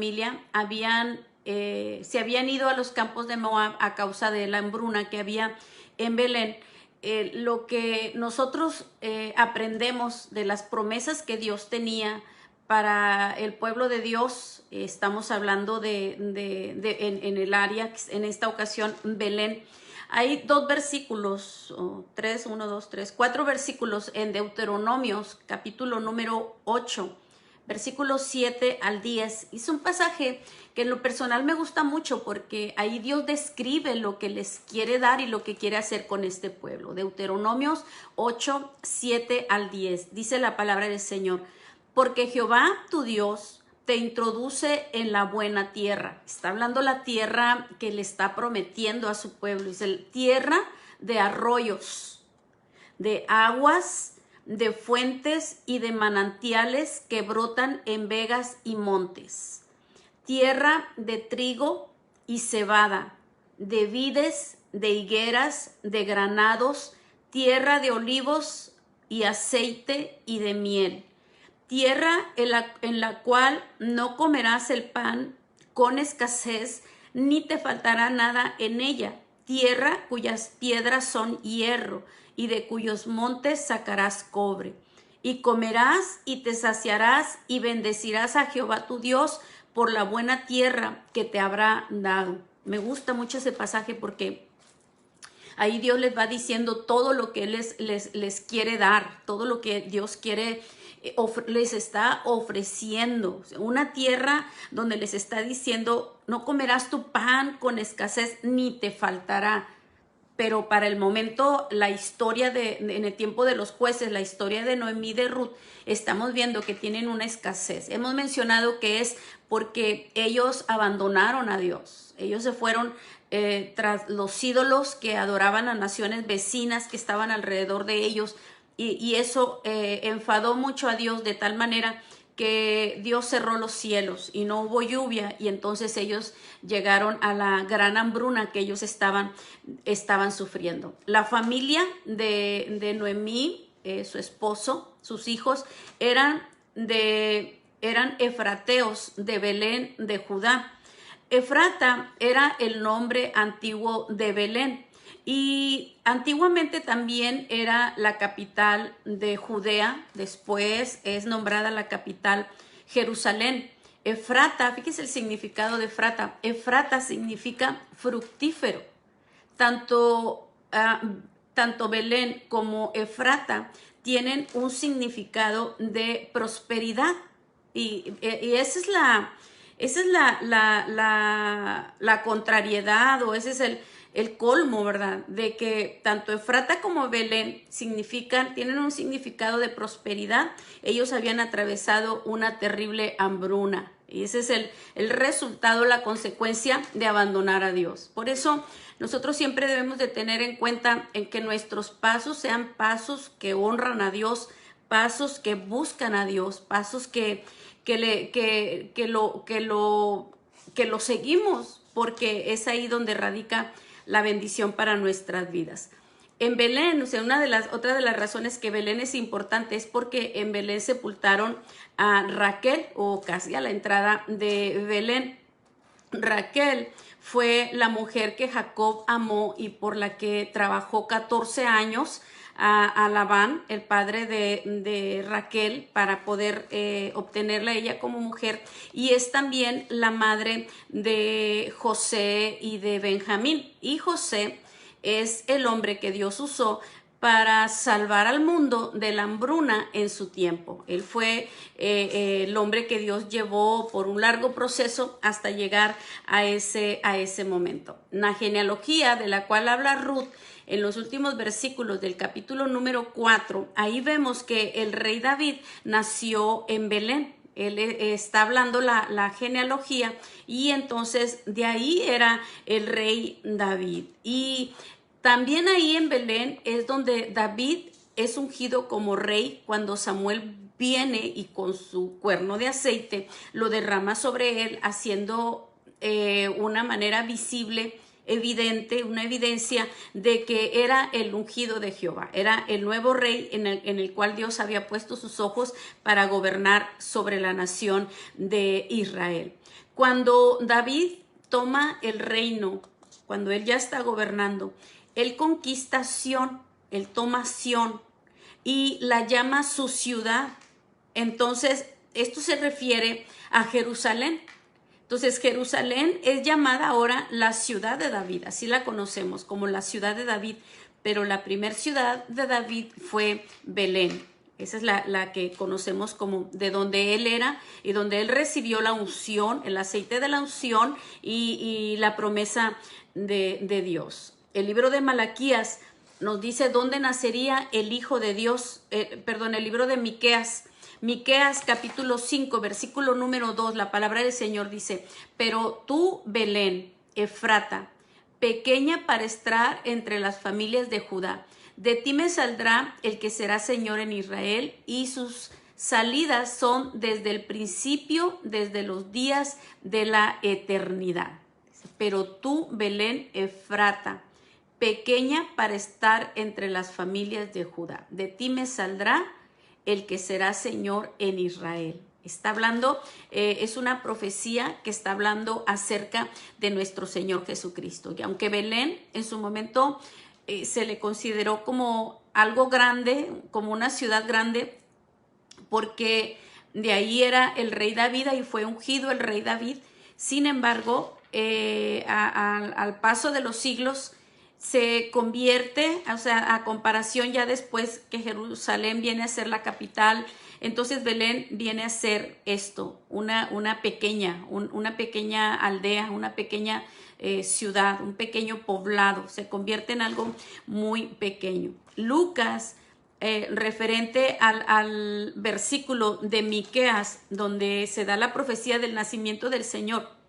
familia se habían ido a los campos de Moab a causa de la hambruna que había en Belén. Lo que nosotros aprendemos de las promesas que Dios tenía para el pueblo de Dios, estamos hablando en el área, en esta ocasión Belén. Hay dos versículos, cuatro versículos en Deuteronomios, capítulo número 8, versículos 7 al 10. Es un pasaje que en lo personal me gusta mucho porque ahí Dios describe lo que les quiere dar y lo que quiere hacer con este pueblo. Deuteronomios 8, 7 al 10. Dice la palabra del Señor: porque Jehová tu Dios te introduce en la buena tierra. Está hablando la tierra que le está prometiendo a su pueblo. Dice: tierra de arroyos, de aguas, de fuentes y de manantiales que brotan en vegas y montes. Tierra de trigo y cebada, de vides, de higueras, de granados, tierra de olivos y aceite y de miel. Tierra en la cual no comerás el pan con escasez, ni te faltará nada en ella. Tierra cuyas piedras son hierro, y de cuyos montes sacarás cobre. Y comerás y te saciarás, y bendecirás a Jehová tu Dios por la buena tierra que te habrá dado. Me gusta mucho ese pasaje porque ahí Dios les va diciendo todo lo que Él les quiere dar, todo lo que Dios quiere les está ofreciendo. Una tierra donde les está diciendo: no comerás tu pan con escasez, ni te faltará. Pero para el momento, la historia en el tiempo de los jueces, la historia de Noemí y de Ruth, estamos viendo que tienen una escasez. Hemos mencionado que es porque ellos abandonaron a Dios. Ellos se fueron tras los ídolos que adoraban a naciones vecinas que estaban alrededor de ellos. Y eso enfadó mucho a Dios, de tal manera que Dios cerró los cielos y no hubo lluvia, y entonces ellos llegaron a la gran hambruna que ellos estaban sufriendo. La familia de Noemí, su esposo, sus hijos, eran efrateos de Belén de Judá. Efrata era el nombre antiguo de Belén. Y antiguamente también era la capital de Judea, después es nombrada la capital Jerusalén. Efrata, fíjese el significado de Efrata. Efrata significa fructífero. Tanto Belén como Efrata tienen un significado de prosperidad. Y esa es la contrariedad, o ese es el colmo, ¿verdad? De que tanto Efrata como Belén tienen un significado de prosperidad. Ellos habían atravesado una terrible hambruna. Y ese es el resultado, la consecuencia de abandonar a Dios. Por eso nosotros siempre debemos de tener en cuenta en que nuestros pasos sean pasos que honran a Dios, pasos que buscan a Dios, pasos que lo seguimos, porque es ahí donde radica la bendición para nuestras vidas. En Belén, o sea, otra de las razones que Belén es importante es porque en Belén sepultaron a Raquel, o casi a la entrada de Belén. Raquel fue la mujer que Jacob amó y por la que trabajó 14 años a Labán, el padre de Raquel, para poder obtenerla ella como mujer, y es también la madre de José y de Benjamín. Y José es el hombre que Dios usó para salvar al mundo de la hambruna en su tiempo. Él fue el hombre que Dios llevó por un largo proceso hasta llegar a ese momento. La genealogía de la cual habla Ruth en los últimos versículos del capítulo número 4, ahí vemos que el rey David nació en Belén. Él está hablando la genealogía, y entonces de ahí era el rey David. Y también ahí en Belén es donde David es ungido como rey, cuando Samuel viene y con su cuerno de aceite lo derrama sobre él, haciendo una manera visible, evidente, una evidencia de que era el ungido de Jehová, era el nuevo rey en el cual Dios había puesto sus ojos para gobernar sobre la nación de Israel. Cuando David toma el reino, cuando él ya está gobernando, él conquista Sión, él toma Sión y la llama su ciudad. Entonces, esto se refiere a Jerusalén. Entonces, Jerusalén es llamada ahora la ciudad de David, así la conocemos como la ciudad de David, pero la primer ciudad de David fue Belén. Esa es la que conocemos como de donde él era y donde él recibió la unción, el aceite de la unción y la promesa de Dios. El libro de Malaquías nos dice dónde nacería el Hijo de Dios, el libro de Miqueas. Miqueas capítulo 5, versículo número 2, la palabra del Señor dice: pero tú, Belén, Efrata, pequeña para estar entre las familias de Judá, de ti me saldrá el que será Señor en Israel, y sus salidas son desde el principio, desde los días de la eternidad. Pero tú, Belén, Efrata, pequeña para estar entre las familias de Judá, de ti me saldrá el que será Señor en Israel. Está hablando, es una profecía que está hablando acerca de nuestro Señor Jesucristo. Y aunque Belén en su momento se le consideró como algo grande, como una ciudad grande, porque de ahí era el rey David y fue ungido el rey David. Sin embargo, al paso de los siglos, se convierte, o sea, a comparación ya después que Jerusalén viene a ser la capital, entonces Belén viene a ser esto, una pequeña aldea, una pequeña ciudad, un pequeño poblado, se convierte en algo muy pequeño. Lucas, referente al versículo de Miqueas, donde se da la profecía del nacimiento del Señor,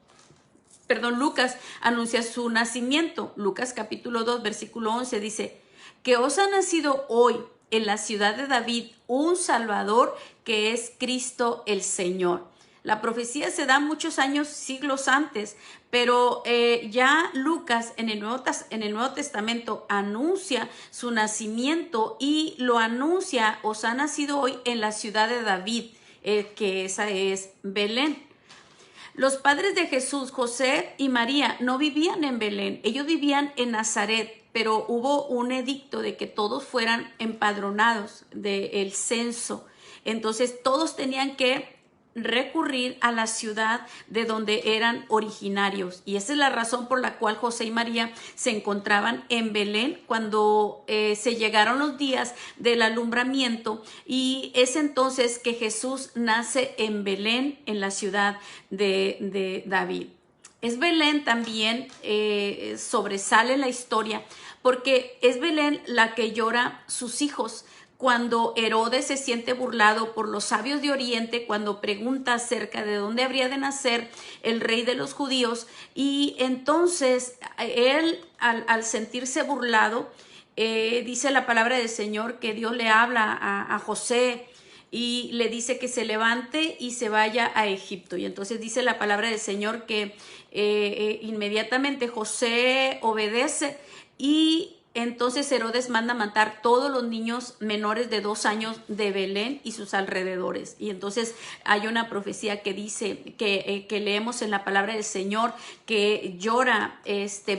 Lucas anuncia su nacimiento. Lucas capítulo 2, versículo 11 dice: que os ha nacido hoy en la ciudad de David un Salvador, que es Cristo el Señor. La profecía se da muchos años, siglos antes, pero ya Lucas en el Nuevo Testamento anuncia su nacimiento y lo anuncia: os ha nacido hoy en la ciudad de David, que esa es Belén. Los padres de Jesús, José y María, no vivían en Belén, ellos vivían en Nazaret, pero hubo un edicto de que todos fueran empadronados del censo. Entonces todos tenían que recurrir a la ciudad de donde eran originarios, y esa es la razón por la cual José y María se encontraban en Belén cuando se llegaron los días del alumbramiento, y es entonces que Jesús nace en Belén, en la ciudad de David. Es Belén también, sobresale la historia porque es Belén la que llora sus hijos. Cuando Herodes se siente burlado por los sabios de Oriente, cuando pregunta acerca de dónde habría de nacer el rey de los judíos, y entonces él, al sentirse burlado, dice la palabra del Señor que Dios le habla a José y le dice que se levante y se vaya a Egipto. Y entonces dice la palabra del Señor que inmediatamente José obedece, y entonces Herodes manda matar todos los niños menores de 2 años de Belén y sus alrededores. Y entonces hay una profecía que dice, que leemos en la palabra del Señor, que llora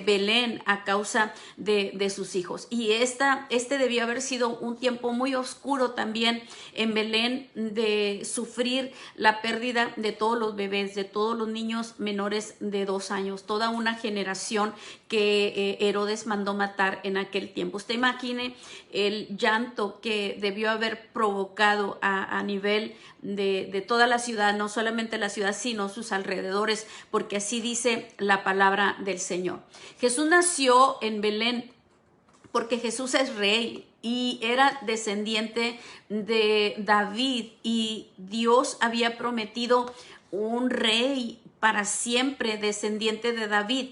Belén a causa de sus hijos. Y este debió haber sido un tiempo muy oscuro también en Belén, de sufrir la pérdida de todos los bebés, de todos los niños menores de 2 años, toda una generación que Herodes mandó matar en aquel tiempo. Usted imagine el llanto que debió haber provocado a nivel de toda la ciudad, no solamente la ciudad, sino sus alrededores, porque así dice la palabra del Señor. Jesús nació en Belén porque Jesús es rey y era descendiente de David, y Dios había prometido un rey para siempre, descendiente de David.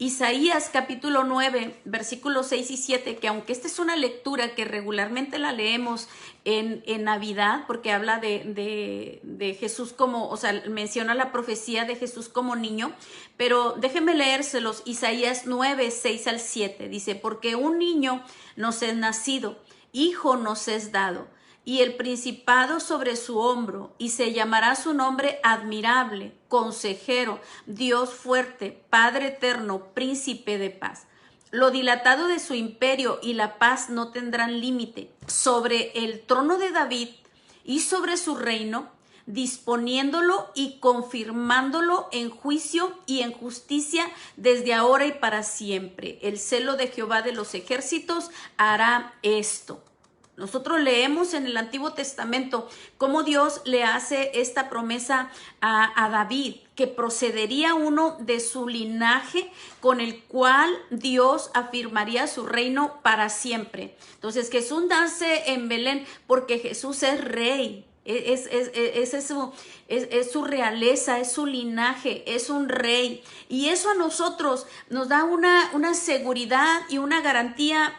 Isaías capítulo 9, versículos 6 y 7, que aunque esta es una lectura que regularmente la leemos en Navidad, porque habla de Jesús como, o sea, menciona la profecía de Jesús como niño, pero déjenme leérselos. Isaías 9, 6 al 7, dice: porque un niño nos es nacido, hijo nos es dado, y el principado sobre su hombro, y se llamará su nombre admirable, consejero, Dios fuerte, Padre eterno, príncipe de paz. Lo dilatado de su imperio y la paz no tendrán límite sobre el trono de David y sobre su reino, disponiéndolo y confirmándolo en juicio y en justicia desde ahora y para siempre. El celo de Jehová de los ejércitos hará esto. Nosotros leemos en el Antiguo Testamento cómo Dios le hace esta promesa a David, que procedería uno de su linaje con el cual Dios afirmaría su reino para siempre. Entonces Jesús nace en Belén porque Jesús es rey. Es su realeza, es su linaje, es un rey. Y eso a nosotros nos da una seguridad y una garantía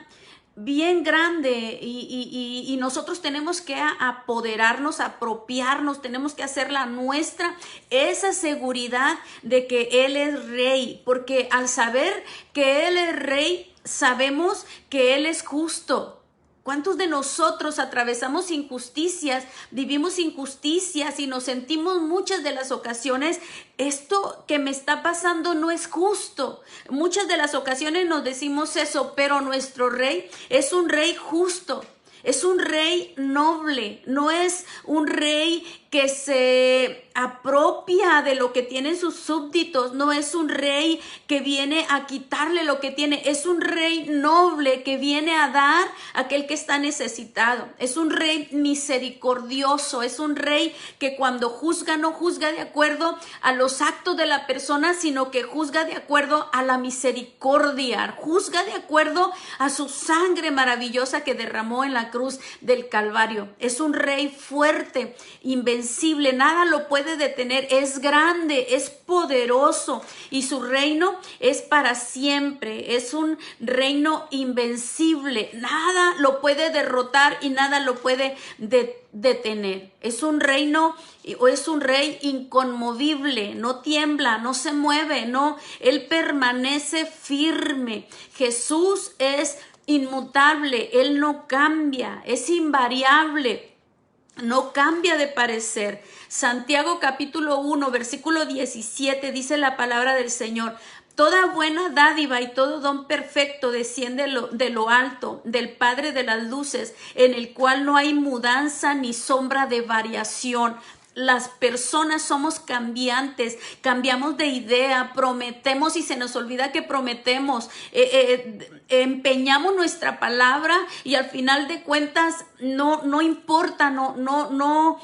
bien grande, y nosotros tenemos que apoderarnos, apropiarnos, tenemos que hacerla nuestra, esa seguridad de que Él es rey, porque al saber que Él es rey, sabemos que Él es justo. ¿Cuántos de nosotros atravesamos injusticias, vivimos injusticias y nos sentimos muchas de las ocasiones, esto que me está pasando no es justo? Muchas de las ocasiones nos decimos eso, pero nuestro rey es un rey justo. Es un rey noble, no es un rey que se apropia de lo que tienen sus súbditos, no es un rey que viene a quitarle lo que tiene, es un rey noble que viene a dar a aquel que está necesitado, es un rey misericordioso, es un rey que cuando juzga no juzga de acuerdo a los actos de la persona, sino que juzga de acuerdo a la misericordia, juzga de acuerdo a su sangre maravillosa que derramó en la cruz del Calvario. Es un rey fuerte, invencible, nada lo puede detener, es grande, es poderoso y su reino es para siempre, es un reino invencible, nada lo puede derrotar y nada lo puede detener. Es un reino o es un rey inconmovible, no tiembla, no se mueve, no, él permanece firme. Jesús es inmutable, él no cambia, es invariable, no cambia de parecer. Santiago capítulo 1, versículo 17 dice la palabra del Señor: toda buena dádiva y todo don perfecto desciende de lo alto, del Padre de las luces, en el cual no hay mudanza ni sombra de variación. Las personas somos cambiantes, cambiamos de idea, prometemos y se nos olvida que prometemos, empeñamos nuestra palabra y al final de cuentas no importa, no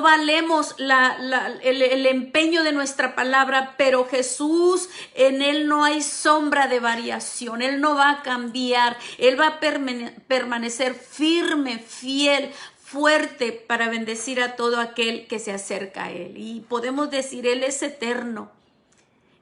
valemos el empeño de nuestra palabra, pero Jesús, en Él no hay sombra de variación, Él no va a cambiar, Él va a permanecer firme, fiel, fuerte para bendecir a todo aquel que se acerca a Él. Y podemos decir, Él es eterno.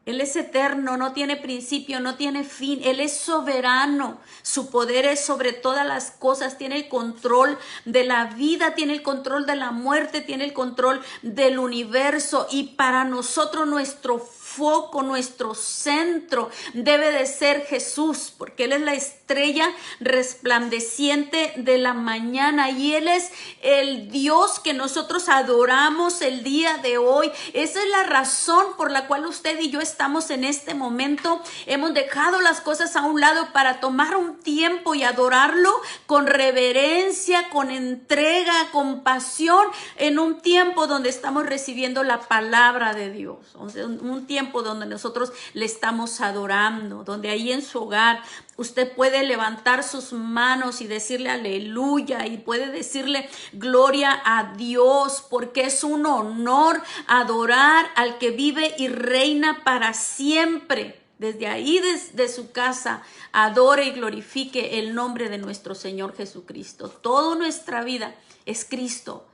Él es eterno, no tiene principio, no tiene fin. Él es soberano. Su poder es sobre todas las cosas. Tiene el control de la vida, tiene el control de la muerte, tiene el control del universo. Y para nosotros nuestro foco, nuestro centro debe de ser Jesús, porque Él es la estrella resplandeciente de la mañana y Él es el Dios que nosotros adoramos el día de hoy. Esa es la razón por la cual usted y yo estamos en este momento. Hemos dejado las cosas a un lado para tomar un tiempo y adorarlo con reverencia, con entrega, con pasión, en un tiempo donde estamos recibiendo la palabra de Dios, un tiempo donde nosotros le estamos adorando, donde ahí en su hogar usted puede levantar sus manos y decirle aleluya, y puede decirle gloria a Dios, porque es un honor adorar al que vive y reina para siempre. Desde ahí, desde su casa, adore y glorifique el nombre de nuestro Señor Jesucristo. Toda nuestra vida es Cristo.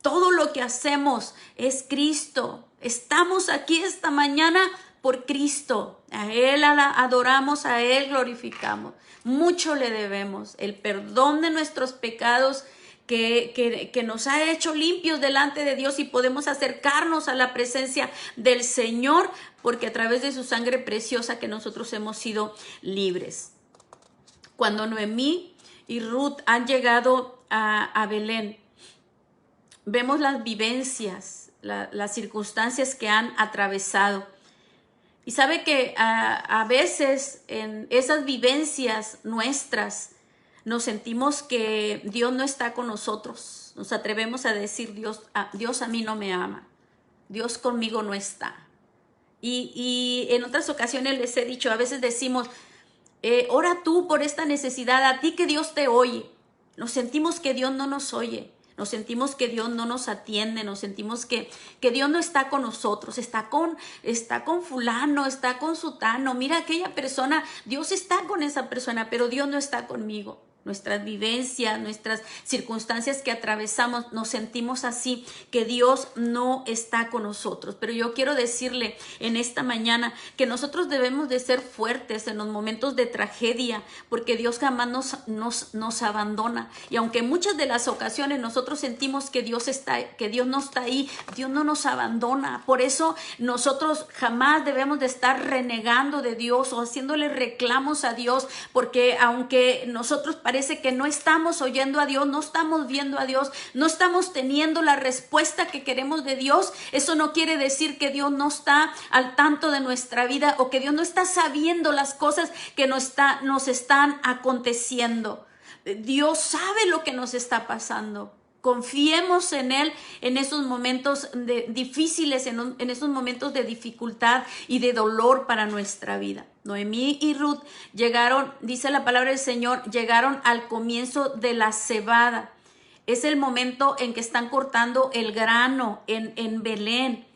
Todo lo que hacemos es Cristo. Estamos aquí esta mañana por Cristo. A Él adoramos, a Él glorificamos. Mucho le debemos. El perdón de nuestros pecados que nos ha hecho limpios delante de Dios y podemos acercarnos a la presencia del Señor, porque a través de su sangre preciosa que nosotros hemos sido libres. Cuando Noemí y Ruth han llegado a Belén, vemos las vivencias, las circunstancias que han atravesado. Y sabe que a veces en esas vivencias nuestras nos sentimos que Dios no está con nosotros. Nos atrevemos a decir, Dios a mí no me ama. Dios conmigo no está. Y en otras ocasiones les he dicho, a veces decimos, ora tú por esta necesidad, a ti que Dios te oye. Nos sentimos que Dios no nos oye. Nos sentimos que Dios no nos atiende, nos sentimos que Dios no está con nosotros, está con fulano, está con sutano. Mira aquella persona, Dios está con esa persona, pero Dios no está conmigo. Nuestras vivencias, nuestras circunstancias que atravesamos, nos sentimos así, que Dios no está con nosotros. Pero yo quiero decirle en esta mañana que nosotros debemos de ser fuertes en los momentos de tragedia, porque Dios jamás nos abandona. Y aunque en muchas de las ocasiones nosotros sentimos que Dios no está ahí, Dios no nos abandona. Por eso nosotros jamás debemos de estar renegando de Dios o haciéndole reclamos a Dios, porque aunque nosotros parece que no estamos oyendo a Dios, no estamos viendo a Dios, no estamos teniendo la respuesta que queremos de Dios, eso no quiere decir que Dios no está al tanto de nuestra vida o que Dios no está sabiendo las cosas que nos están aconteciendo. Dios sabe lo que nos está pasando. Confiemos en Él en esos momentos difíciles, en esos momentos de dificultad y de dolor para nuestra vida. Noemí y Ruth llegaron, dice la palabra del Señor, llegaron al comienzo de la cebada. Es el momento en que están cortando el grano en Belén.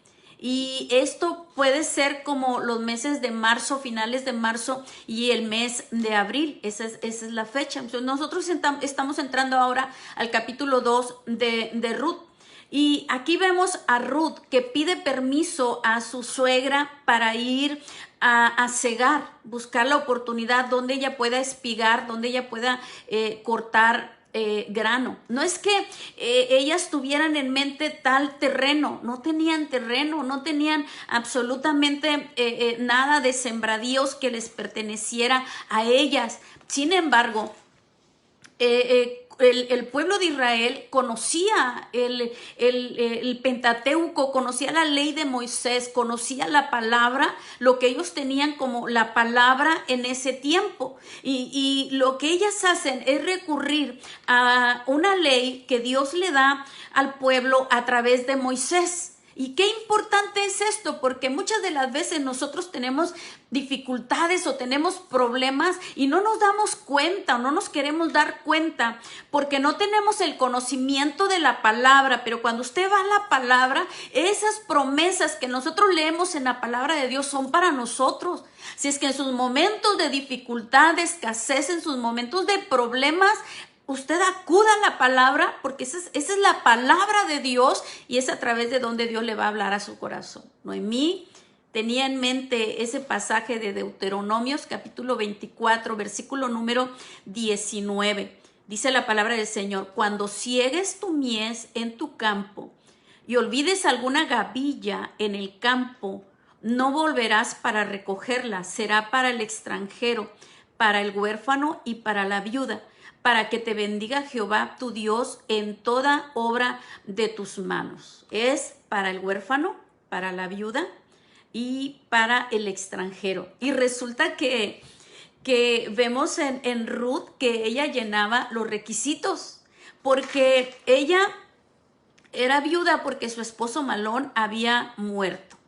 Y esto puede ser como los meses de marzo, finales de marzo y el mes de abril. Esa es la fecha. Entonces nosotros estamos entrando ahora al capítulo 2 de Ruth. Y aquí vemos a Ruth que pide permiso a su suegra para ir a cegar, buscar la oportunidad donde ella pueda espigar, donde ella pueda cortar grano. No es que ellas tuvieran en mente tal terreno, no tenían terreno, no tenían absolutamente nada de sembradíos que les perteneciera a ellas. Sin embargo, el pueblo de Israel conocía el Pentateuco, conocía la ley de Moisés, conocía la palabra, lo que ellos tenían como la palabra en ese tiempo. Y lo que ellas hacen es recurrir a una ley que Dios le da al pueblo a través de Moisés. ¿Y qué importante es esto? Porque muchas de las veces nosotros tenemos dificultades o tenemos problemas y no nos damos cuenta o no nos queremos dar cuenta porque no tenemos el conocimiento de la palabra. Pero cuando usted va a la palabra, esas promesas que nosotros leemos en la palabra de Dios son para nosotros. Si es que en sus momentos de dificultad, de escasez, en sus momentos de problemas, usted acuda a la palabra, porque esa es la palabra de Dios y es a través de donde Dios le va a hablar a su corazón. Noemí tenía en mente ese pasaje de Deuteronomios capítulo 24, versículo número 19. Dice la palabra del Señor: cuando ciegues tu mies en tu campo y olvides alguna gavilla en el campo, no volverás para recogerla, será para el extranjero, para el huérfano y para la viuda, para que te bendiga Jehová tu Dios en toda obra de tus manos. Es para el huérfano, para la viuda y para el extranjero. Y resulta que vemos en Ruth que ella llenaba los requisitos, porque ella era viuda porque su esposo Malón había muerto.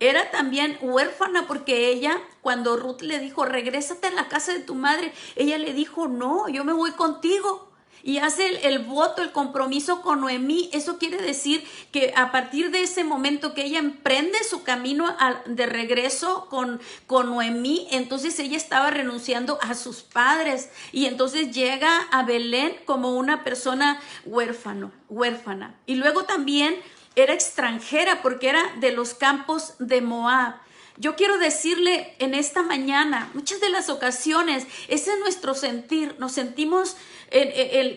Era también huérfana porque ella, cuando Ruth le dijo, regrésate a la casa de tu madre, ella le dijo, no, yo me voy contigo. Y hace el voto, el compromiso con Noemí. Eso quiere decir que a partir de ese momento que ella emprende su camino de regreso con Noemí, entonces ella estaba renunciando a sus padres y entonces llega a Belén como una persona huérfana. Y luego también era extranjera porque era de los campos de Moab. Yo quiero decirle en esta mañana, muchas de las ocasiones, ese es nuestro sentir, nos sentimos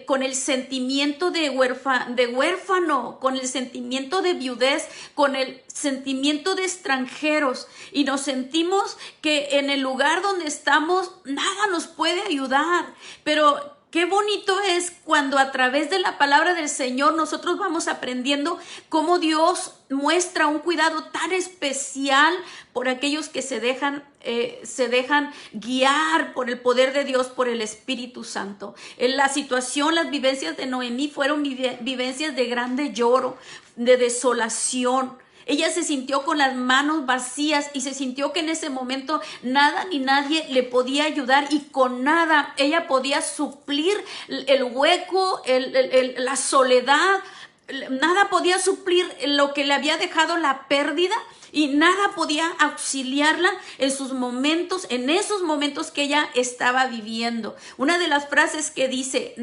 con el sentimiento de huérfano, con el sentimiento de viudez, con el sentimiento de extranjeros, y nos sentimos que en el lugar donde estamos nada nos puede ayudar, pero Qué bonito es cuando a través de la palabra del Señor nosotros vamos aprendiendo cómo Dios muestra un cuidado tan especial por aquellos que se dejan guiar por el poder de Dios, por el Espíritu Santo. En la situación, las vivencias de Noemí fueron vivencias de grande lloro, de desolación. Ella se sintió con las manos vacías y se sintió que en ese momento nada ni nadie le podía ayudar, y con nada ella podía suplir el hueco, la soledad. Nada podía suplir lo que le había dejado la pérdida, y nada podía auxiliarla en sus momentos, en esos momentos que ella estaba viviendo. Una de las frases que dice,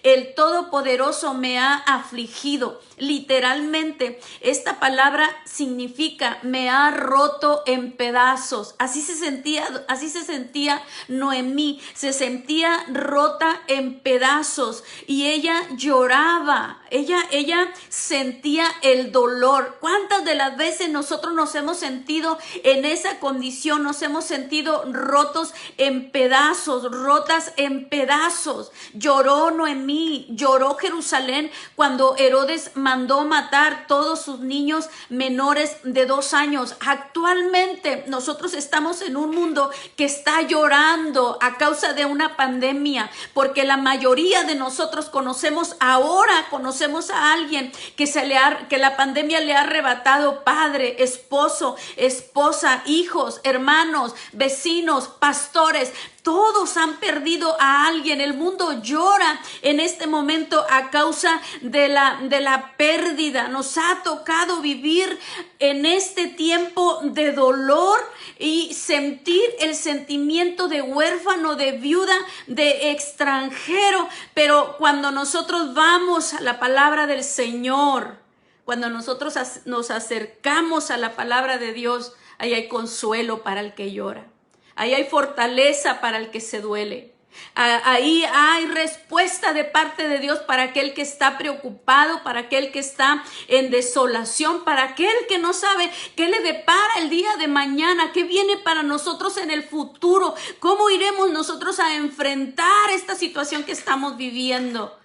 el Todopoderoso me ha afligido. Literalmente, esta palabra significa me ha roto en pedazos. Así se sentía Noemí, se sentía rota en pedazos, y ella lloraba, ella sentía el dolor. ¿Cuántas de las veces nosotros nos hemos sentido en esa condición? Nos hemos sentido rotos en pedazos, rotas en pedazos. Lloró Noemí, lloró Jerusalén cuando Herodes mandó matar todos sus niños menores de 2 años. Actualmente nosotros estamos en un mundo que está llorando a causa de una pandemia, porque la mayoría de nosotros conocemos a alguien que la pandemia le ha arrebatado padre, esposo, esposa, hijos, hermanos, vecinos, pastores. Todos han perdido a alguien. El mundo llora en este momento a causa de la pérdida. Nos ha tocado vivir en este tiempo de dolor y sentir el sentimiento de huérfano, de viuda, de extranjero. Pero cuando nosotros vamos a la palabra del Señor, cuando nosotros nos acercamos a la palabra de Dios, ahí hay consuelo para el que llora. Ahí hay fortaleza para el que se duele. Ahí hay respuesta de parte de Dios para aquel que está preocupado, para aquel que está en desolación, para aquel que no sabe qué le depara el día de mañana, qué viene para nosotros en el futuro, cómo iremos nosotros a enfrentar esta situación que estamos viviendo.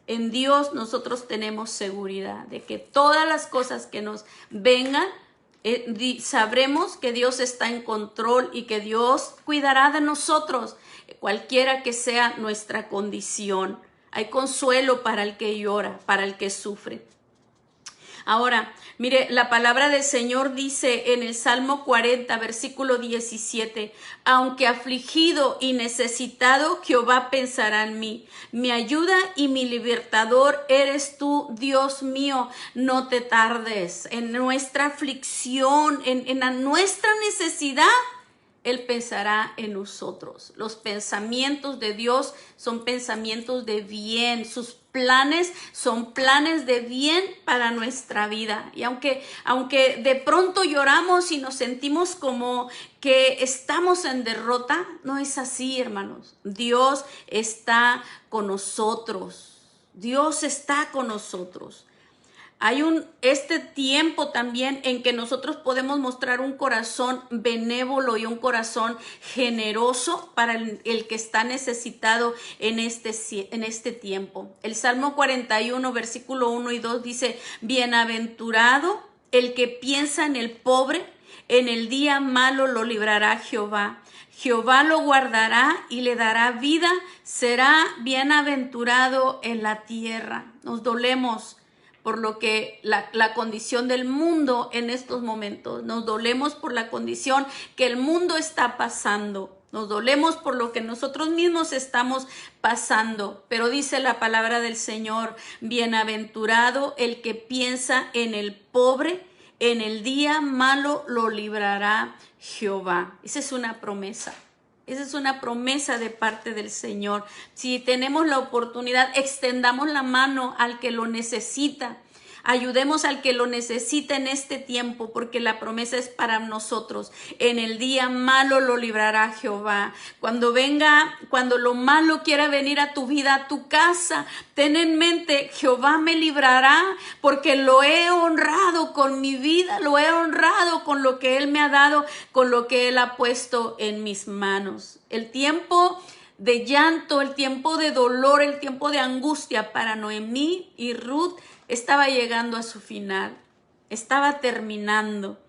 En Dios nosotros tenemos seguridad de que todas las cosas que nos vengan, sabremos que Dios está en control y que Dios cuidará de nosotros, cualquiera que sea nuestra condición. Hay consuelo para el que llora, para el que sufre. Ahora, mire, la palabra del Señor dice en el Salmo 40, versículo 17, aunque afligido y necesitado, Jehová pensará en mí. Mi ayuda y mi libertador eres tú, Dios mío, no te tardes. En nuestra aflicción, en nuestra necesidad, Él pensará en nosotros. Los pensamientos de Dios son pensamientos de bien. Sus planes son planes de bien para nuestra vida. Y aunque de pronto lloramos y nos sentimos como que estamos en derrota, no es así, hermanos. Dios está con nosotros. Dios está con nosotros. Hay este tiempo también en que nosotros podemos mostrar un corazón benévolo y un corazón generoso para el que está necesitado en este tiempo. El Salmo 41, versículo 1 y 2 dice, bienaventurado el que piensa en el pobre, en el día malo lo librará Jehová. Jehová lo guardará y le dará vida, será bienaventurado en la tierra. Nos dolemos por lo que la condición del mundo en estos momentos. Nos dolemos por la condición que el mundo está pasando. Nos dolemos por lo que nosotros mismos estamos pasando. Pero dice la palabra del Señor, bienaventurado el que piensa en el pobre, en el día malo lo librará Jehová. Esa es una promesa. Esa es una promesa de parte del Señor. Si tenemos la oportunidad, extendamos la mano al que lo necesita. Ayudemos al que lo necesita en este tiempo, porque la promesa es para nosotros. En el día malo lo librará Jehová. Cuando lo malo quiera venir a tu vida, a tu casa, ten en mente, Jehová me librará, porque lo he honrado con mi vida, lo he honrado con lo que Él me ha dado, con lo que Él ha puesto en mis manos. El tiempo de llanto, el tiempo de dolor, el tiempo de angustia para Noemí y Ruth estaba llegando a su final, estaba terminando.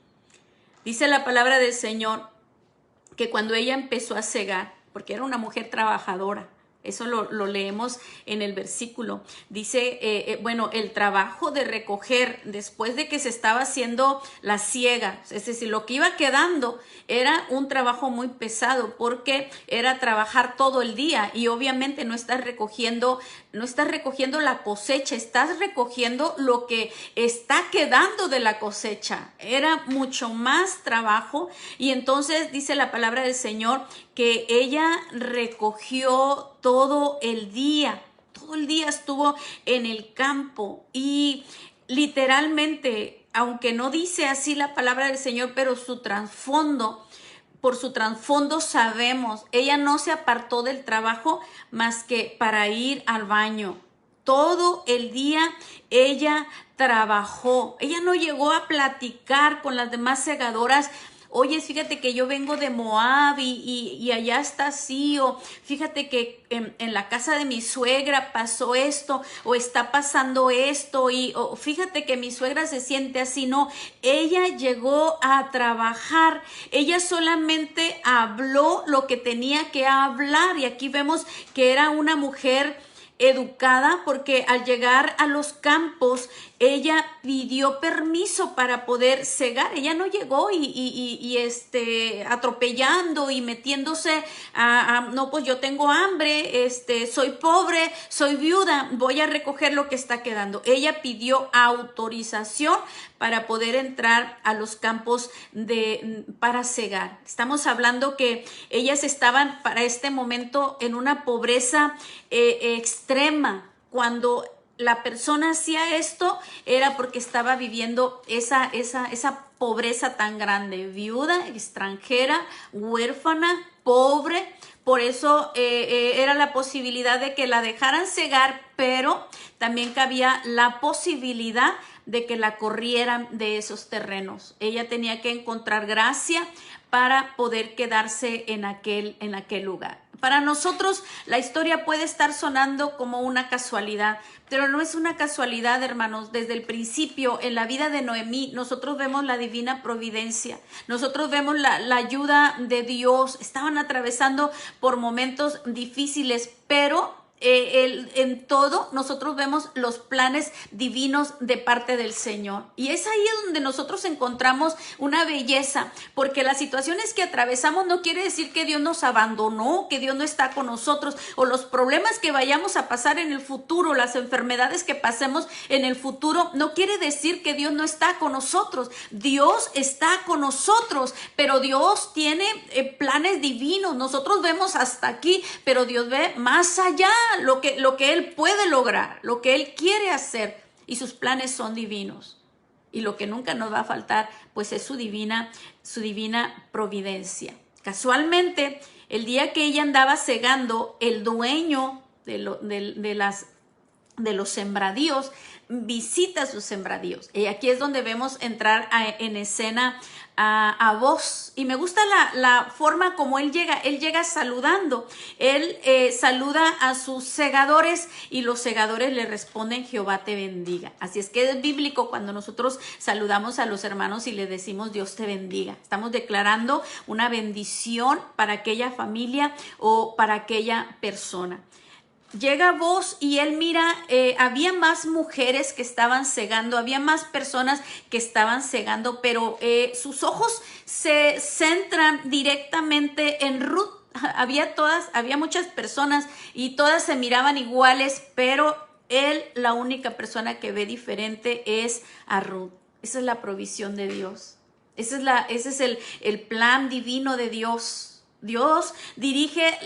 Dice la palabra del Señor que cuando ella empezó a segar, porque era una mujer trabajadora, eso lo leemos en el versículo. Dice, bueno, el trabajo de recoger después de que se estaba haciendo la siega, es decir, lo que iba quedando era un trabajo muy pesado porque era trabajar todo el día y obviamente no estás recogiendo la cosecha, estás recogiendo lo que está quedando de la cosecha. Era mucho más trabajo y entonces dice la palabra del Señor que ella recogió todo el día estuvo en el campo y literalmente, aunque no dice así la palabra del Señor, pero por su trasfondo sabemos, ella no se apartó del trabajo más que para ir al baño. Todo el día ella trabajó, ella no llegó a platicar con las demás segadoras. Oye, fíjate que yo vengo de Moab y allá está así, o fíjate que en la casa de mi suegra pasó esto, o está pasando esto, o fíjate que mi suegra se siente así. No, ella llegó a trabajar, ella solamente habló lo que tenía que hablar, y aquí vemos que era una mujer educada, porque al llegar a los campos ella pidió permiso para poder segar. Ella no llegó atropellando y metiéndose no, pues yo tengo hambre, soy pobre, soy viuda, voy a recoger lo que está quedando. Ella pidió autorización para poder entrar a los campos para segar. Estamos hablando que ellas estaban para este momento en una pobreza extrema. Cuando la persona hacía esto era porque estaba viviendo esa pobreza tan grande, viuda, extranjera, huérfana, pobre. Por eso era la posibilidad de que la dejaran cegar, pero también cabía la posibilidad de que la corrieran de esos terrenos. Ella tenía que encontrar gracia para poder quedarse en aquel lugar. Para nosotros la historia puede estar sonando como una casualidad, pero no es una casualidad, hermanos. Desde el principio en la vida de Noemí nosotros vemos la divina providencia, nosotros vemos la ayuda de Dios. Estaban atravesando por momentos difíciles, pero en todo nosotros vemos los planes divinos de parte del Señor, y es ahí donde nosotros encontramos una belleza, porque las situaciones que atravesamos no quiere decir que Dios nos abandonó, que Dios no está con nosotros, o los problemas que vayamos a pasar en el futuro, las enfermedades que pasemos en el futuro, no quiere decir que Dios no está con nosotros. Dios está con nosotros, pero Dios tiene planes divinos. Nosotros vemos hasta aquí, pero Dios ve más allá, lo que Él puede lograr, lo que Él quiere hacer, y sus planes son divinos. Y lo que nunca nos va a faltar, pues es su divina providencia. Casualmente, el día que ella andaba segando, el dueño de los sembradíos visita sus sembradíos. Y aquí es donde vemos entrar en escena a Booz. Y me gusta la forma como él llega saludando. Él saluda a sus segadores y los segadores le responden: Jehová te bendiga. Así es que es bíblico cuando nosotros saludamos a los hermanos y le decimos Dios te bendiga. Estamos declarando una bendición para aquella familia o para aquella persona. Llega Booz y él mira, había más mujeres que estaban segando, había más personas que estaban segando, pero sus ojos se centran directamente en Ruth. Había muchas personas y todas se miraban iguales, pero él, la única persona que ve diferente es a Ruth. Esa es la provisión de Dios. Ese es el plan divino de Dios. Dios dirige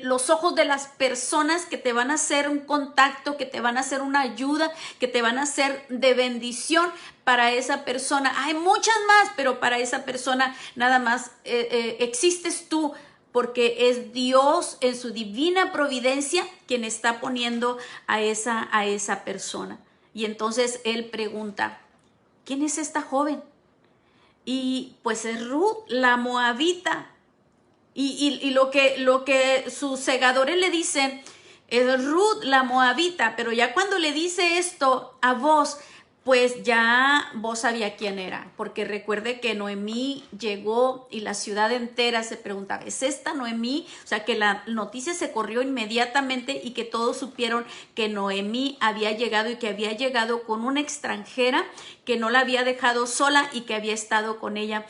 los ojos de las personas que te van a hacer un contacto, que te van a hacer una ayuda, que te van a hacer de bendición para esa persona. Hay muchas más, pero para esa persona nada más existes tú, porque es Dios en su divina providencia quien está poniendo a esa persona. Y entonces él pregunta: ¿quién es esta joven? Y pues es Ruth, la moabita. Y lo que sus segadores le dicen es Ruth la moabita, pero ya cuando le dice esto a vos, pues ya vos sabía quién era, porque recuerde que Noemí llegó y la ciudad entera se preguntaba, ¿es esta Noemí? O sea, que la noticia se corrió inmediatamente y que todos supieron que Noemí había llegado y que había llegado con una extranjera que no la había dejado sola y que había estado con ella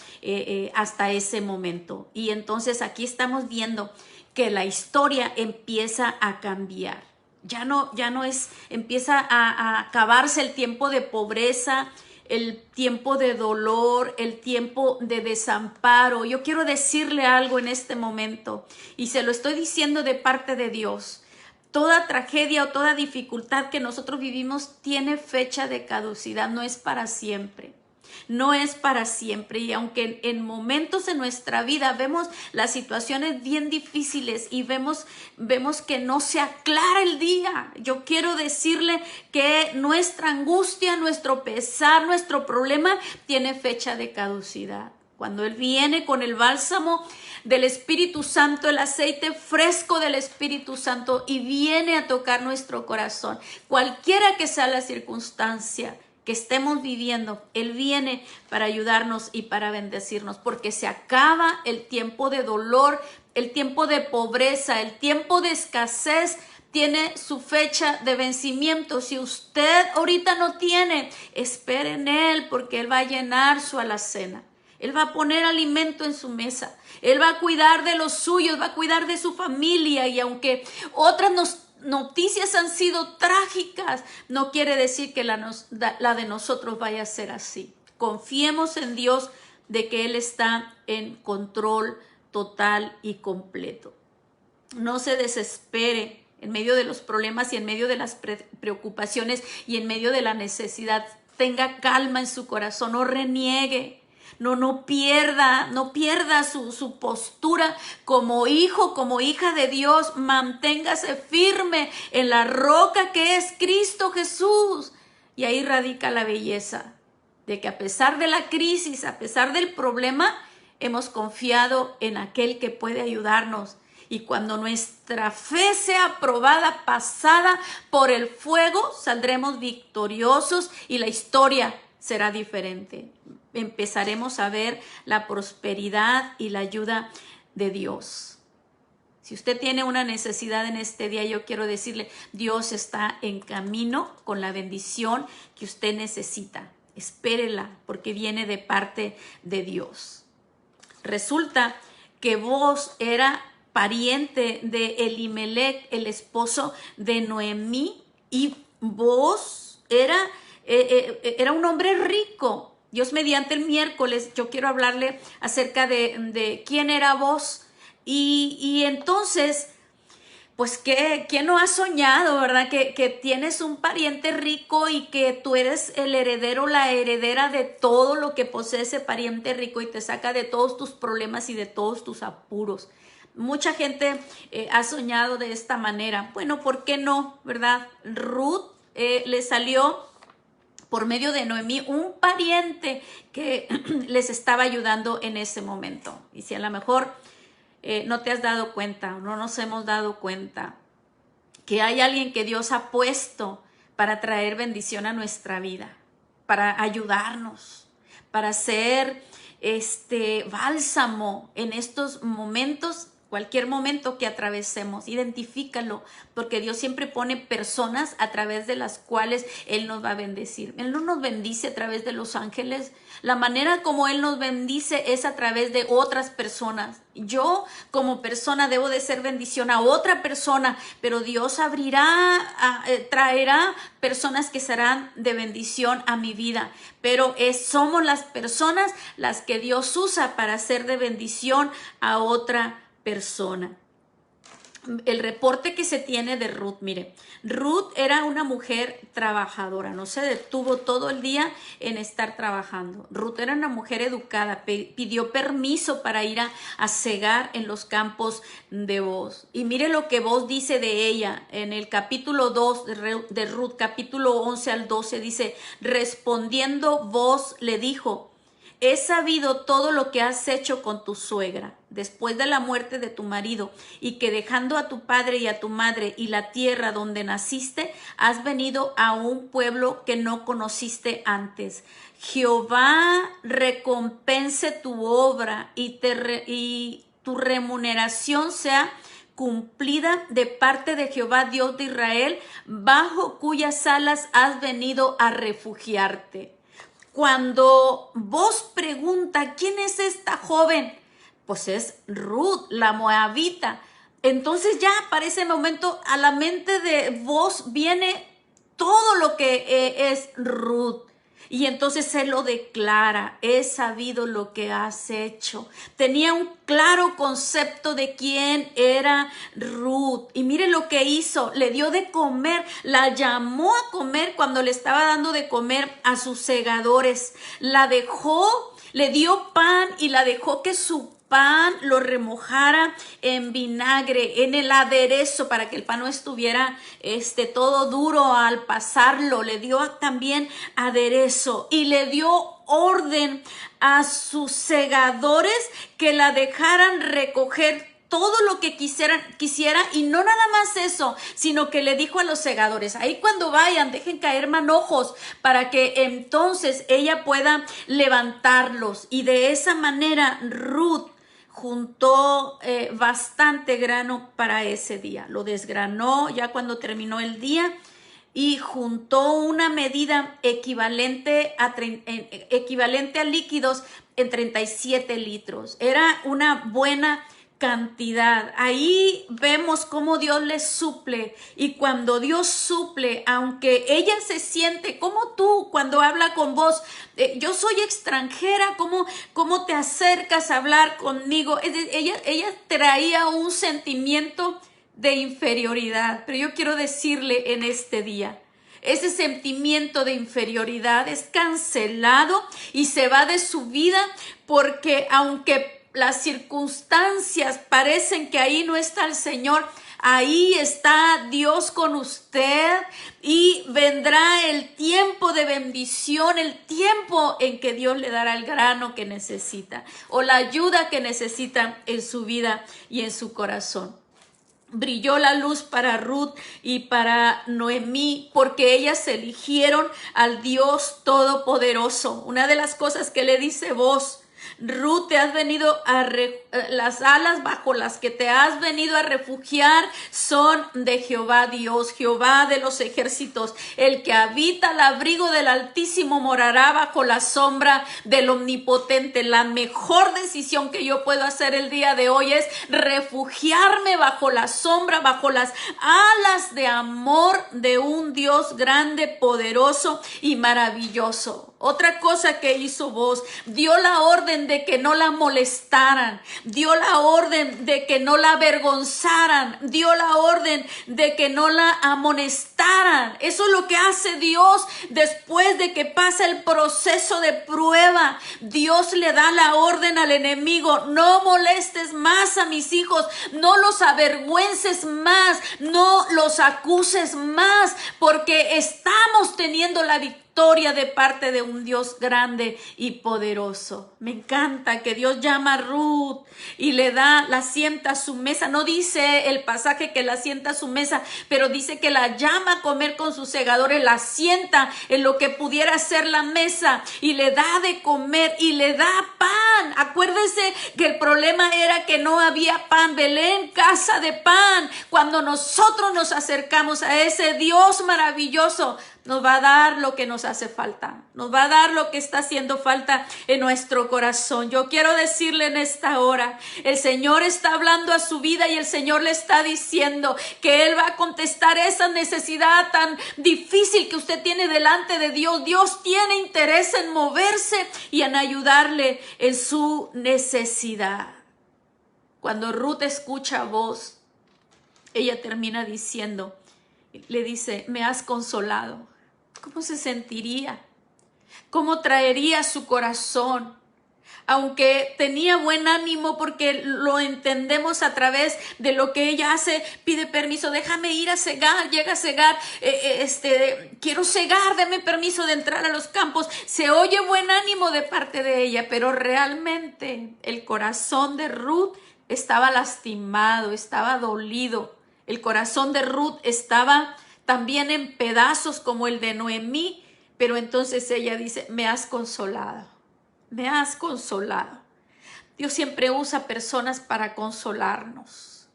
hasta ese momento. Y entonces aquí estamos viendo que la historia empieza a cambiar. Ya no es, empieza a acabarse el tiempo de pobreza, el tiempo de dolor, el tiempo de desamparo. Yo quiero decirle algo en este momento y se lo estoy diciendo de parte de Dios. Toda tragedia o toda dificultad que nosotros vivimos tiene fecha de caducidad, no es para siempre. No es para siempre, y aunque en momentos en nuestra vida vemos las situaciones bien difíciles y vemos que no se aclara el día, yo quiero decirle que nuestra angustia, nuestro pesar, nuestro problema tiene fecha de caducidad. Cuando Él viene con el bálsamo del Espíritu Santo, el aceite fresco del Espíritu Santo, y viene a tocar nuestro corazón, cualquiera que sea la circunstancia que estemos viviendo, Él viene para ayudarnos y para bendecirnos, porque se acaba el tiempo de dolor, el tiempo de pobreza, el tiempo de escasez tiene su fecha de vencimiento. Si usted ahorita no tiene, espere en Él, porque Él va a llenar su alacena. Él va a poner alimento en su mesa. Él va a cuidar de los suyos, va a cuidar de su familia, y aunque otras noticias han sido trágicas, no quiere decir que la de nosotros vaya a ser así. Confiemos en Dios de que Él está en control total y completo. No se desespere en medio de los problemas y en medio de las preocupaciones y en medio de la necesidad. Tenga calma en su corazón, no reniegue. No pierda su postura como hijo, como hija de Dios. Manténgase firme en la roca que es Cristo Jesús. Y ahí radica la belleza de que a pesar de la crisis, a pesar del problema, hemos confiado en aquel que puede ayudarnos. Y cuando nuestra fe sea probada, pasada por el fuego, saldremos victoriosos y la historia será diferente. Empezaremos a ver la prosperidad y la ayuda de Dios. Si usted tiene una necesidad en este día, yo quiero decirle, Dios está en camino con la bendición que usted necesita. Espérela, porque viene de parte de Dios. Resulta que Boaz era pariente de Elimelech, el esposo de Noemí, y Boaz era un hombre rico. Dios mediante, el miércoles yo quiero hablarle acerca de quién era Boaz. Y entonces, pues ¿quién no ha soñado, verdad? Que tienes un pariente rico y que tú eres el heredero, la heredera de todo lo que posee ese pariente rico, y te saca de todos tus problemas y de todos tus apuros. Mucha gente ha soñado de esta manera. Bueno, ¿por qué no, verdad? Ruth le salió por medio de Noemí un pariente que les estaba ayudando en ese momento. Y si a lo mejor no te has dado cuenta, no nos hemos dado cuenta que hay alguien que Dios ha puesto para traer bendición a nuestra vida, para ayudarnos, para ser bálsamo en estos momentos. Cualquier momento que atravesemos, identifícalo, porque Dios siempre pone personas a través de las cuales Él nos va a bendecir. Él no nos bendice a través de los ángeles. La manera como Él nos bendice es a través de otras personas. Yo como persona debo de ser bendición a otra persona, pero Dios traerá personas que serán de bendición a mi vida. Pero somos las personas las que Dios usa para ser de bendición a otra persona. El reporte que se tiene de Ruth, mire, Ruth era una mujer trabajadora, no se detuvo todo el día en estar trabajando. Ruth era una mujer educada, pidió permiso para ir a segar en los campos de Boaz. Y mire lo que Boaz dice de ella en el capítulo 2 de Ruth, capítulo 11 al 12, dice: respondiendo Boaz le dijo: he sabido todo lo que has hecho con tu suegra después de la muerte de tu marido, y que dejando a tu padre y a tu madre y la tierra donde naciste, has venido a un pueblo que no conociste antes. Jehová recompense tu obra y tu remuneración sea cumplida de parte de Jehová Dios de Israel, bajo cuyas alas has venido a refugiarte. Cuando vos pregunta quién es esta joven, pues es Ruth, la moabita. Entonces ya para ese momento a la mente de vos viene todo lo que es Ruth. Y entonces se lo declara: he sabido lo que has hecho. Tenía un claro concepto de quién era Ruth. Y mire lo que hizo: le dio de comer, la llamó a comer cuando le estaba dando de comer a sus segadores. La dejó, le dio pan y la dejó que su pan lo remojara en vinagre, en el aderezo, para que el pan no estuviera todo duro al pasarlo. Le dio también aderezo y le dio orden a sus segadores que la dejaran recoger todo lo que quisiera, y no nada más eso, sino que le dijo a los segadores: ahí cuando vayan dejen caer manojos para que entonces ella pueda levantarlos. Y de esa manera Ruth juntó bastante grano para ese día. Lo desgranó ya cuando terminó el día y juntó una medida equivalente a líquidos en 37 litros. Era una buena cantidad. Ahí vemos cómo Dios le suple, y cuando Dios suple, aunque ella se siente como tú cuando habla con vos, yo soy extranjera, ¿cómo te acercas a hablar conmigo? Ella traía un sentimiento de inferioridad, pero yo quiero decirle en este día: ese sentimiento de inferioridad es cancelado y se va de su vida, porque aunque las circunstancias parecen que ahí no está el Señor, ahí está Dios con usted, y vendrá el tiempo de bendición, el tiempo en que Dios le dará el grano que necesita o la ayuda que necesita en su vida y en su corazón. Brilló la luz para Ruth y para Noemí, porque ellas eligieron al Dios Todopoderoso. Una de las cosas que le dice vos: Ruth, te has venido las alas bajo las que te has venido a refugiar son de Jehová Dios, Jehová de los ejércitos. El que habita al abrigo del Altísimo morará bajo la sombra del Omnipotente. La mejor decisión que yo puedo hacer el día de hoy es refugiarme bajo la sombra, bajo las alas de amor de un Dios grande, poderoso y maravilloso. Otra cosa que hizo vos: dio la orden de que no la molestaran, dio la orden de que no la avergonzaran, dio la orden de que no la amonestaran. Eso es lo que hace Dios después de que pasa el proceso de prueba. Dios le da la orden al enemigo: no molestes más a mis hijos, no los avergüences más, no los acuses más, porque estamos teniendo la victoria de parte de un Dios grande y poderoso. Me encanta que Dios llama a Ruth y la sienta a su mesa. No dice el pasaje que la sienta a su mesa, pero dice que la llama a comer con sus segadores, la sienta en lo que pudiera ser la mesa y le da de comer y le da pan. Acuérdense que el problema era que no había pan. Belén, casa de pan. Cuando nosotros nos acercamos a ese Dios maravilloso, nos va a dar lo que nos hace falta, nos va a dar lo que está haciendo falta en nuestro corazón. Yo quiero decirle en esta hora: el Señor está hablando a su vida y el Señor le está diciendo que Él va a contestar esa necesidad tan difícil que usted tiene delante de Dios. Dios tiene interés en moverse y en ayudarle en su necesidad. Cuando Ruth escucha voz, ella termina diciendo, le dice: me has consolado. ¿Cómo se sentiría? ¿Cómo traería su corazón? aunque tenía buen ánimo porque lo entendemos a través de lo que ella hace, pide permiso, déjame ir a cegar, llega a cegar, quiero cegar, dame permiso de entrar a los campos. Se oye buen ánimo de parte de ella, pero realmente el corazón de Ruth estaba lastimado, estaba dolido. El corazón de Ruth estaba también en pedazos como el de Noemí, pero entonces ella dice, me has consolado. Me has consolado. Dios siempre usa personas para consolarnos.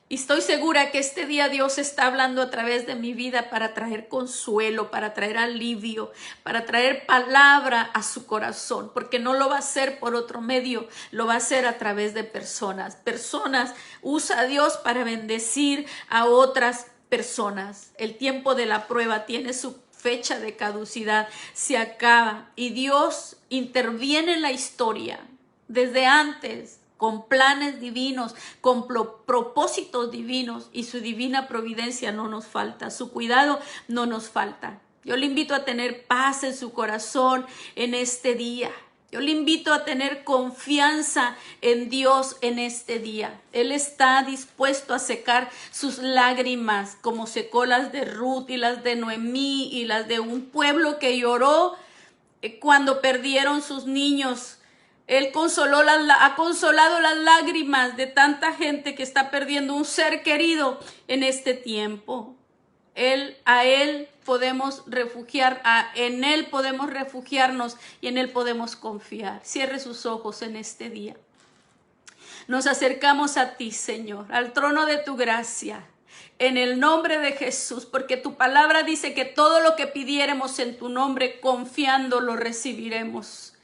Y estoy segura que este día Dios está hablando a través de mi vida para traer consuelo, para traer alivio, para traer palabra a su corazón, porque no lo va a hacer por otro medio, lo va a hacer a través de personas. Personas, usa a Dios para bendecir a otras personas. El tiempo de la prueba tiene su fecha de caducidad, se acaba y Dios interviene en la historia desde antes con planes divinos, con propósitos divinos, y su divina providencia no nos falta, su cuidado no nos falta. Yo le invito a tener paz en su corazón en este día. Yo le invito a tener confianza en Dios en este día. Él está dispuesto a secar sus lágrimas, como secó las de Ruth y las de Noemí y las de un pueblo que lloró cuando perdieron sus niños. Él ha consolado las lágrimas de tanta gente que está perdiendo un ser querido en este tiempo. A Él podemos refugiar, en Él podemos refugiarnos y en Él podemos confiar. Cierre sus ojos en este día. Nos acercamos a ti, Señor, al trono de tu gracia, en el nombre de Jesús, porque tu palabra dice que todo lo que pidiéremos en tu nombre, confiando, lo recibiremos.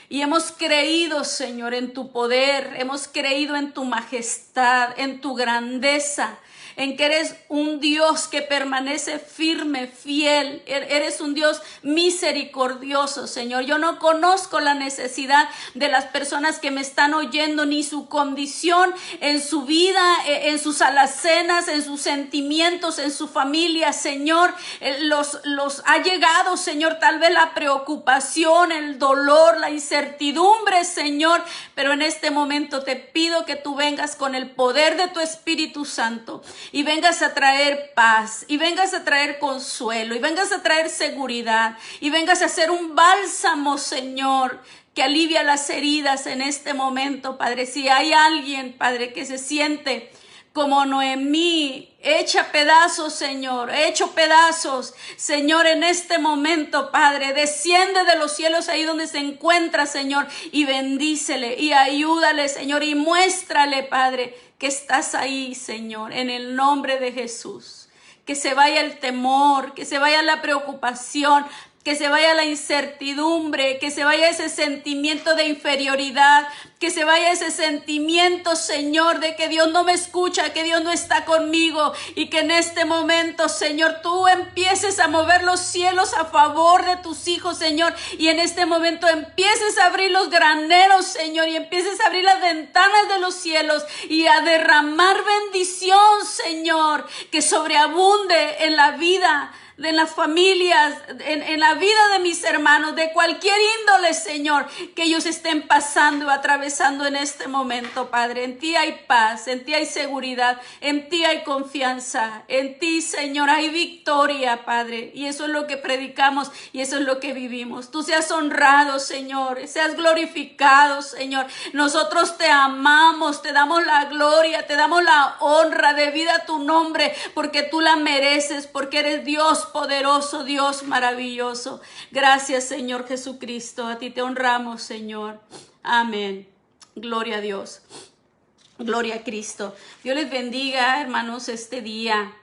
Y hemos creído, Señor, en tu poder, hemos creído en tu majestad, en tu grandeza, en que eres un Dios que permanece firme, fiel. Eres un Dios misericordioso, Señor. Yo no conozco la necesidad de las personas que me están oyendo, ni su condición en su vida, en sus alacenas, en sus sentimientos, en su familia, Señor. Los ha llegado, Señor, tal vez la preocupación, el dolor, la incertidumbre, Señor. Pero en este momento te pido que tú vengas con el poder de tu Espíritu Santo y vengas a traer paz, y vengas a traer consuelo, y vengas a traer seguridad, y vengas a hacer un bálsamo, Señor, que alivia las heridas en este momento, Padre. Si hay alguien, Padre, que se siente como Noemí, hecha pedazos, Señor, hecho pedazos, Señor, en este momento, Padre, desciende de los cielos ahí donde se encuentra, Señor, y bendícele y ayúdale, Señor, y muéstrale, Padre, que estás ahí, Señor, en el nombre de Jesús. Que se vaya el temor, que se vaya la preocupación, que se vaya la incertidumbre, que se vaya ese sentimiento de inferioridad, que se vaya ese sentimiento, Señor, de que Dios no me escucha, que Dios no está conmigo, y que en este momento, Señor, tú empieces a mover los cielos a favor de tus hijos, Señor, y en este momento empieces a abrir los graneros, Señor, y empieces a abrir las ventanas de los cielos y a derramar bendición, Señor, que sobreabunde en la vida de las familias, en la vida de mis hermanos, de cualquier índole, Señor, que ellos estén pasando, atravesando en este momento, Padre. En ti hay paz, en ti hay seguridad, en ti hay confianza, en ti, Señor, hay victoria, Padre. Y eso es lo que predicamos y eso es lo que vivimos. Tú seas honrado, Señor, seas glorificado, Señor. Nosotros te amamos, te damos la gloria, te damos la honra debida a tu nombre, porque tú la mereces, porque eres Dios poderoso, Dios maravilloso. Gracias, Señor Jesucristo. A ti te honramos, Señor. Amén. Gloria a Dios. Gloria a Cristo. Dios les bendiga, hermanos, este día.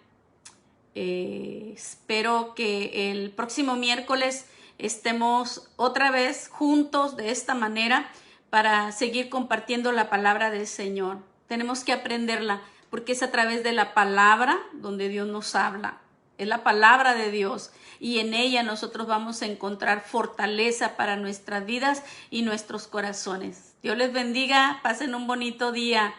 Espero que el próximo miércoles estemos otra vez juntos de esta manera para seguir compartiendo la palabra del Señor. Tenemos que aprenderla, porque es a través de la palabra donde Dios nos habla. Es la palabra de Dios, y en ella nosotros vamos a encontrar fortaleza para nuestras vidas y nuestros corazones. Dios les bendiga, pasen un bonito día.